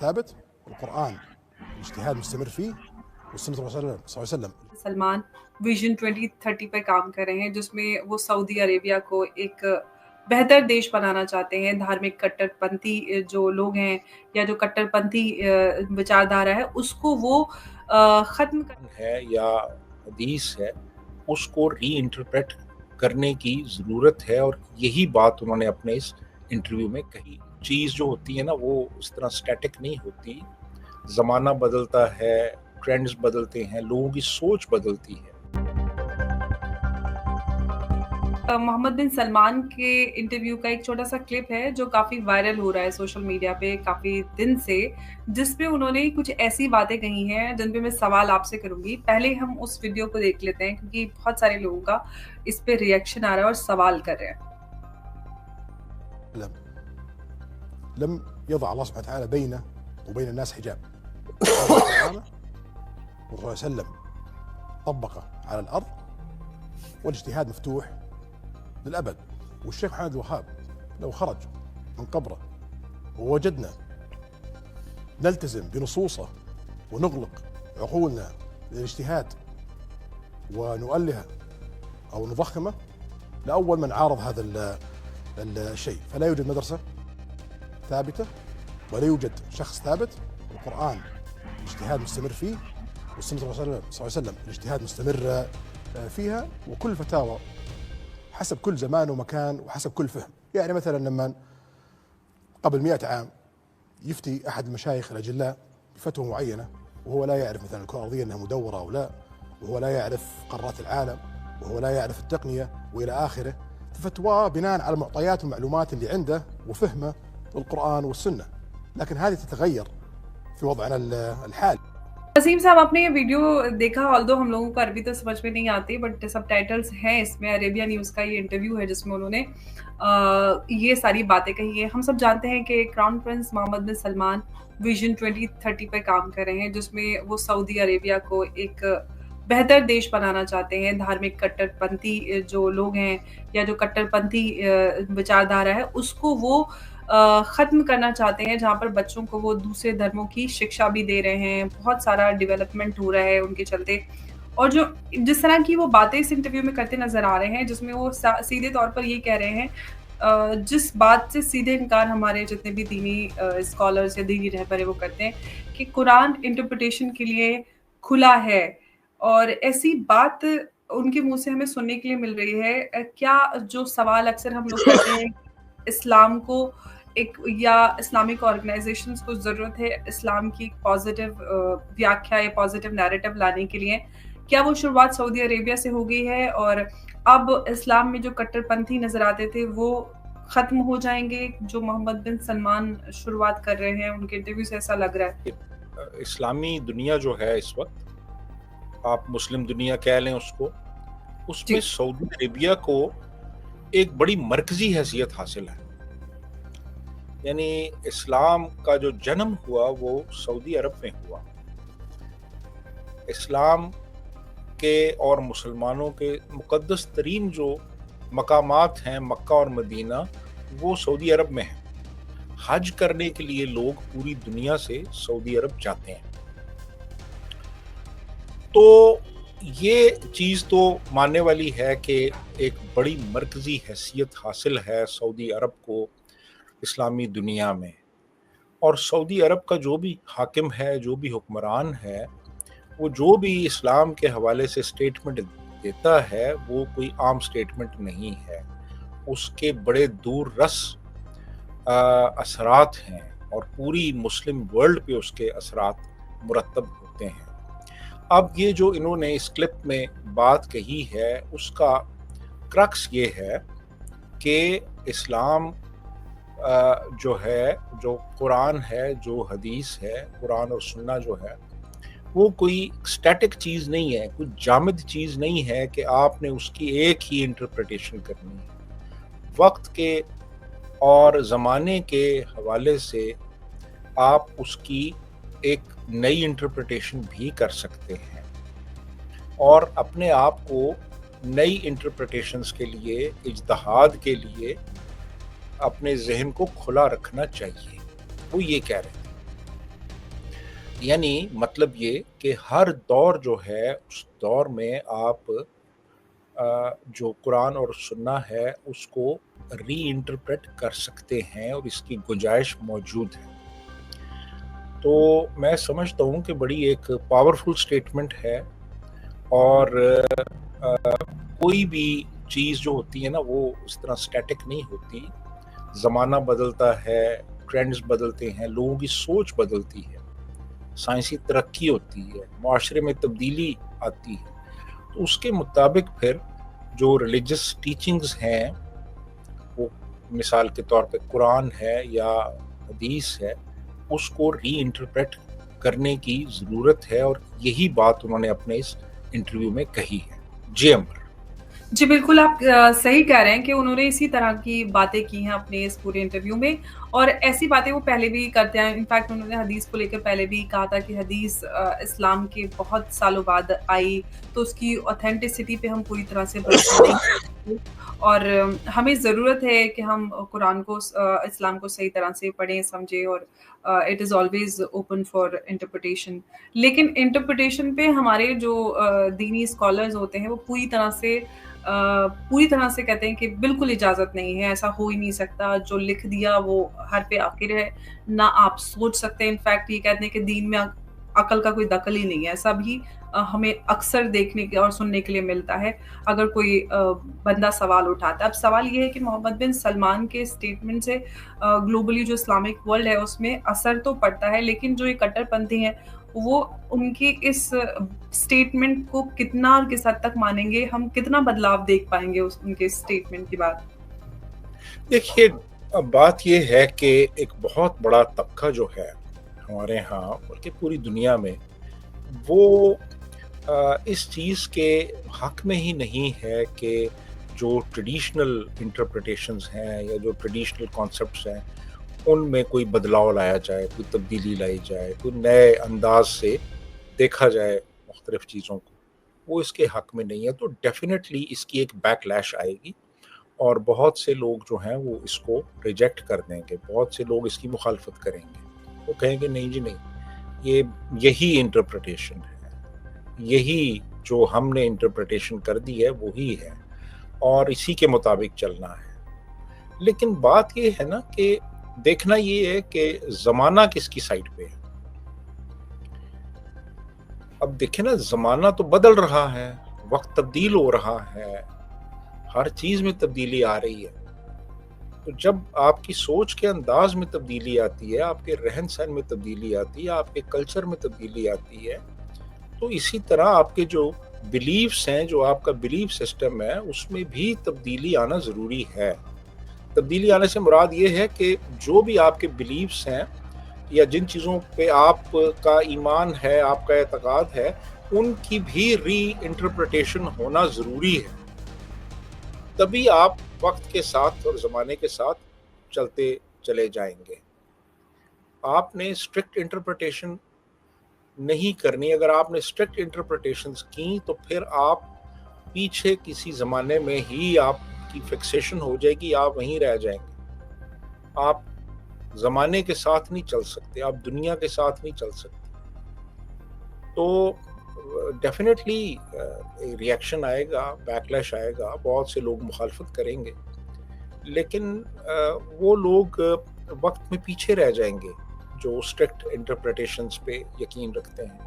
ثابت القرآن الاجتهاد مستمر فيه والسنة صلى الله عليه وسلم. سلمان ویژن 2030 پہ کام کر رہے ہیں جس میں وہ سعودی عربیہ کو ایک بہتر دیش بنانا چاہتے ہیں. دھارمک کٹر پنتھی جو لوگ ہیں یا جو کٹر پنتھی وچاردھارا ہے اس کو وہ ختم ہے یا حدیث ہے اس کو ری انٹرپریٹ کرنے کی ضرورت ہے، اور یہی بات انہوں نے اپنے اس انٹرویو میں کہی. چیز جو ہوتی ہے نا وہ اس طرح سٹیٹک نہیں ہوتی، زمانہ بدلتا ہے، ٹرینڈز بدلتے ہیں، لوگوں کی سوچ بدلتی ہے. محمد بن سلمان کے انٹرویو کا ایک چھوٹا سا کلپ ہے جو کافی وائرل ہو رہا ہے سوشل میڈیا پہ کافی دن سے، جس پہ انہوں نے کچھ ایسی باتیں کہی ہیں جن پہ میں سوال آپ سے کروں گی. پہلے ہم اس ویڈیو کو دیکھ لیتے ہیں کیونکہ بہت سارے لوگوں کا اس پہ ریئیکشن آ رہا ہے اور سوال کر رہے ہیں. لم يضع الله سبحانه وتعالى بينه وبين الناس حجاب. والرسول صلى الله عليه وسلم طبقه على الأرض والاجتهاد مفتوح للأبد. والشيخ محمد الوهاب لو خرج من قبره ووجدنا نلتزم بنصوصه ونغلق عقولنا للاجتهاد ونؤله أو نضخمه لأول من عارض هذا الشيء. فلا يوجد مدرسة ثابتة ولا يوجد شخص ثابت. القرآن الاجتهاد مستمر فيه والسنة صلى الله عليه وسلم الاجتهاد مستمر فيها، وكل فتاوى حسب كل زمان ومكان وحسب كل فهم. يعني مثلا لما قبل 100 عام يفتي أحد المشايخ الأجلاء بفتوى معينة وهو لا يعرف مثلا الكرة الأرضية أنها مدورة أو لا، وهو لا يعرف قارات العالم، وهو لا يعرف التقنية وإلى آخره، ففتواه بناء على المعطيات والمعلومات اللي عنده وفهمه القرآن والسنة. لكن هذه تتغير في وضعنا الحالي. وسیم صاحب آپ نے یہ ویڈیو دیکھا، آلدو ہم لوگوں کو عربی تو سمجھ میں نہیں آتی بٹ سب ٹائٹلز ہیں اس میں. عربیہ نیوز کا یہ انٹرویو ہے جس میں انہوں نے یہ ساری باتیں کہی ہیں. ہم سب جانتے ہیں کہ کراؤن پرنس محمد بن سلمان ویژن 2030 پہ کام کر رہے ہیں جس میں وہ سعودی عربیہ کو ایک بہتر دیش بنانا چاہتے ہیں. دھارمک کٹر پنتھی جو لوگ ہیں یا جو کٹر پنتھی وچاردھارا ہے اس کو وہ ختم کرنا چاہتے ہیں، جہاں پر بچوں کو وہ دوسرے دھرموں کی شکشا بھی دے رہے ہیں. بہت سارا ڈیولپمنٹ ہو رہا ہے ان کے چلتے، اور جو جس طرح کی وہ باتیں اس انٹرویو میں کرتے نظر آ رہے ہیں جس میں وہ سیدھے طور پر یہ کہہ رہے ہیں جس بات سے سیدھے انکار ہمارے جتنے بھی دینی اسکالرز یا دینی رہبر وہ کرتے ہیں کہ قرآن انٹرپریٹیشن کے لیے کھلا ہے. اور ایسی بات ان کے منہ سے ہمیں سننے کے لیے مل رہی ہے. کیا جو سوال اکثر ہم لوگ کرتے ہیں اسلام کو ایک یا اسلامک آرگنائزیشنز کو ضرورت ہے اسلام کی پازیٹیو ویاکھیا یا پازیٹیو نیریٹو لانے کے لیے، کیا وہ شروعات سعودی عربیہ سے ہو گئی ہے اور اب اسلام میں جو کٹر پنتھی نظر آتے تھے وہ ختم ہو جائیں گے جو محمد بن سلمان شروعات کر رہے ہیں؟ ان کے انٹرویو سے ایسا لگ رہا ہے. اسلامی دنیا جو ہے اس وقت، آپ مسلم دنیا کہہ لیں اس کو، اس میں سعودی عربیہ کو ایک بڑی مرکزی حیثیت حاصل ہے. یعنی اسلام کا جو جنم ہوا وہ سعودی عرب میں ہوا. اسلام کے اور مسلمانوں کے مقدس ترین جو مقامات ہیں مکہ اور مدینہ وہ سعودی عرب میں ہیں. حج کرنے کے لیے لوگ پوری دنیا سے سعودی عرب جاتے ہیں. تو یہ چیز تو ماننے والی ہے کہ ایک بڑی مرکزی حیثیت حاصل ہے سعودی عرب کو اسلامی دنیا میں. اور سعودی عرب کا جو بھی حاکم ہے، جو بھی حکمران ہے، وہ جو بھی اسلام کے حوالے سے سٹیٹمنٹ دیتا ہے وہ کوئی عام سٹیٹمنٹ نہیں ہے. اس کے بڑے دور رس اثرات ہیں اور پوری مسلم ورلڈ پہ اس کے اثرات مرتب ہوتے ہیں. اب یہ جو انہوں نے اس کلپ میں بات کہی ہے اس کا کرکس یہ ہے کہ اسلام جو ہے، جو قرآن ہے، جو حدیث ہے، قرآن اور سنہ جو ہے وہ کوئی سٹیٹک چیز نہیں ہے، کوئی جامد چیز نہیں ہے کہ آپ نے اس کی ایک ہی انٹرپریٹیشن کرنی ہے. وقت کے اور زمانے کے حوالے سے آپ اس کی ایک نئی انٹرپریٹیشن بھی کر سکتے ہیں اور اپنے آپ کو نئی انٹرپریٹیشنز کے لیے، اجتہاد کے لیے اپنے ذہن کو کھلا رکھنا چاہیے. وہ یہ کہہ رہے ہیں. یعنی مطلب یہ کہ ہر دور جو ہے اس دور میں آپ جو قرآن اور سنہ ہے اس کو ری انٹرپریٹ کر سکتے ہیں اور اس کی گنجائش موجود ہے. تو میں سمجھتا ہوں کہ بڑی ایک پاورفل سٹیٹمنٹ ہے, اور کوئی بھی چیز جو ہوتی ہے نا وہ اس طرح سٹیٹک نہیں ہوتی. زمانہ بدلتا ہے, ٹرینڈز بدلتے ہیں, لوگوں کی سوچ بدلتی ہے, سائنسی ترقی ہوتی ہے, معاشرے میں تبدیلی آتی ہے. تو اس کے مطابق پھر جو ریلیجس ٹیچنگز ہیں وہ مثال کے طور پہ قرآن ہے یا حدیث ہے, اس کو ری انٹرپریٹ کرنے کی ضرورت ہے, اور یہی بات انہوں نے اپنے اس انٹرویو میں کہی ہے. جی امبر. جی بالکل آپ صحیح کہہ رہے ہیں کہ انہوں نے اسی طرح کی باتیں کی ہیں اپنے اس پورے انٹرویو میں, اور ایسی باتیں وہ پہلے بھی کرتے ہیں. انفیکٹ انہوں نے حدیث کو لے کر پہلے بھی کہا تھا کہ حدیث اسلام کے بہت سالوں بعد آئی, تو اس کی اوتھینٹسٹی پہ ہم پوری طرح سے بھروسہ نہیں کر سکتے, اور ہمیں ضرورت ہے کہ ہم قرآن کو اسلام کو صحیح طرح سے پڑھیں سمجھیں, اور it is always open for interpretation. لیکن انٹرپریٹیشن پہ ہمارے جو دینی اسکالرز ہوتے ہیں وہ پوری طرح سے کہتے ہیں کہ بالکل اجازت نہیں ہے, ایسا ہو ہی نہیں سکتا, جو لکھ دیا وہ حرف آخر ہے, نہ آپ سوچ سکتے ہیں. انفیکٹ یہ کہتے ہیں کہ دین میں عقل کا کوئی دخل ہی نہیں ہے. ایسا بھی ہمیں اکثر دیکھنے کے اور سننے کے لیے ملتا ہے اگر کوئی بندہ سوال اٹھاتا ہے. اب سوال یہ ہے کہ محمد بن سلمان کے اسٹیٹمنٹ سے گلوبلی جو اسلامک ورلڈ ہے اس میں اثر تو پڑتا ہے, لیکن جو یہ کٹر پنتھی ہیں وہ ان کی اس اسٹیٹمنٹ کو کتنا اور کس حد تک مانیں گے, ہم کتنا بدلاؤ دیکھ پائیں گے ان کے اسٹیٹمنٹ کے بعد. دیکھیے بات یہ ہے کہ ایک بہت بڑا طبقہ جو ہے ہمارے ہاں بلکہ پوری دنیا میں, وہ اس چیز کے حق میں ہی نہیں ہے کہ جو ٹریڈیشنل انٹرپریٹیشنز ہیں یا جو ٹریڈیشنل کانسیپٹس ہیں ان میں کوئی بدلاؤ لایا جائے, کوئی تبدیلی لائی جائے, کوئی نئے انداز سے دیکھا جائے مختلف چیزوں کو. وہ اس کے حق میں نہیں ہے. تو ڈیفینیٹلی اس کی ایک بیک لیش آئے گی, اور بہت سے لوگ جو ہیں وہ اس کو ریجیکٹ کر دیں گے, بہت سے لوگ اس کی مخالفت کریں گے. وہ کہیں گے نہیں جی نہیں, یہی انٹرپریٹیشن ہے, یہی جو ہم نے انٹرپریٹیشن کر دی ہے وہی ہے, اور اسی کے مطابق چلنا ہے. لیکن بات یہ ہے نا کہ دیکھنا یہ ہے کہ زمانہ کس کی سائڈ پہ ہے. اب دیکھیں نا, زمانہ تو بدل رہا ہے, وقت تبدیل ہو رہا ہے, ہر چیز میں تبدیلی آ رہی ہے. تو جب آپ کی سوچ کے انداز میں تبدیلی آتی ہے, آپ کے رہن سہن میں تبدیلی آتی ہے, آپ کے کلچر میں تبدیلی آتی ہے, تو اسی طرح آپ کے جو بلیفز ہیں, جو آپ کا بلیف سسٹم ہے, اس میں بھی تبدیلی آنا ضروری ہے. تبدیلی آنے سے مراد یہ ہے کہ جو بھی آپ کے بلیفز ہیں یا جن چیزوں پہ آپ کا ایمان ہے, آپ کا اعتقاد ہے, ان کی بھی ری انٹرپریٹیشن ہونا ضروری ہے. تبھی آپ وقت کے ساتھ اور زمانے کے ساتھ چلتے چلے جائیں گے. آپ نے اسٹرکٹ انٹرپریٹیشن نہیں کرنی. اگر آپ نے اسٹرکٹ انٹرپریٹیشنز کی تو پھر آپ پیچھے کسی زمانے میں ہی آپ کی فکسیشن ہو جائے گی, آپ وہیں رہ جائیں گے. آپ زمانے کے ساتھ نہیں چل سکتے, آپ دنیا کے ساتھ نہیں چل سکتے. تو ڈیفینیٹلی ریئیکشن آئے گا, بیک لیش آئے گا, بہت سے لوگ مخالفت کریں گے, لیکن وہ لوگ وقت میں پیچھے رہ جائیں گے جو اسٹرکٹ انٹرپریٹیشنز پہ یقین رکھتے ہیں.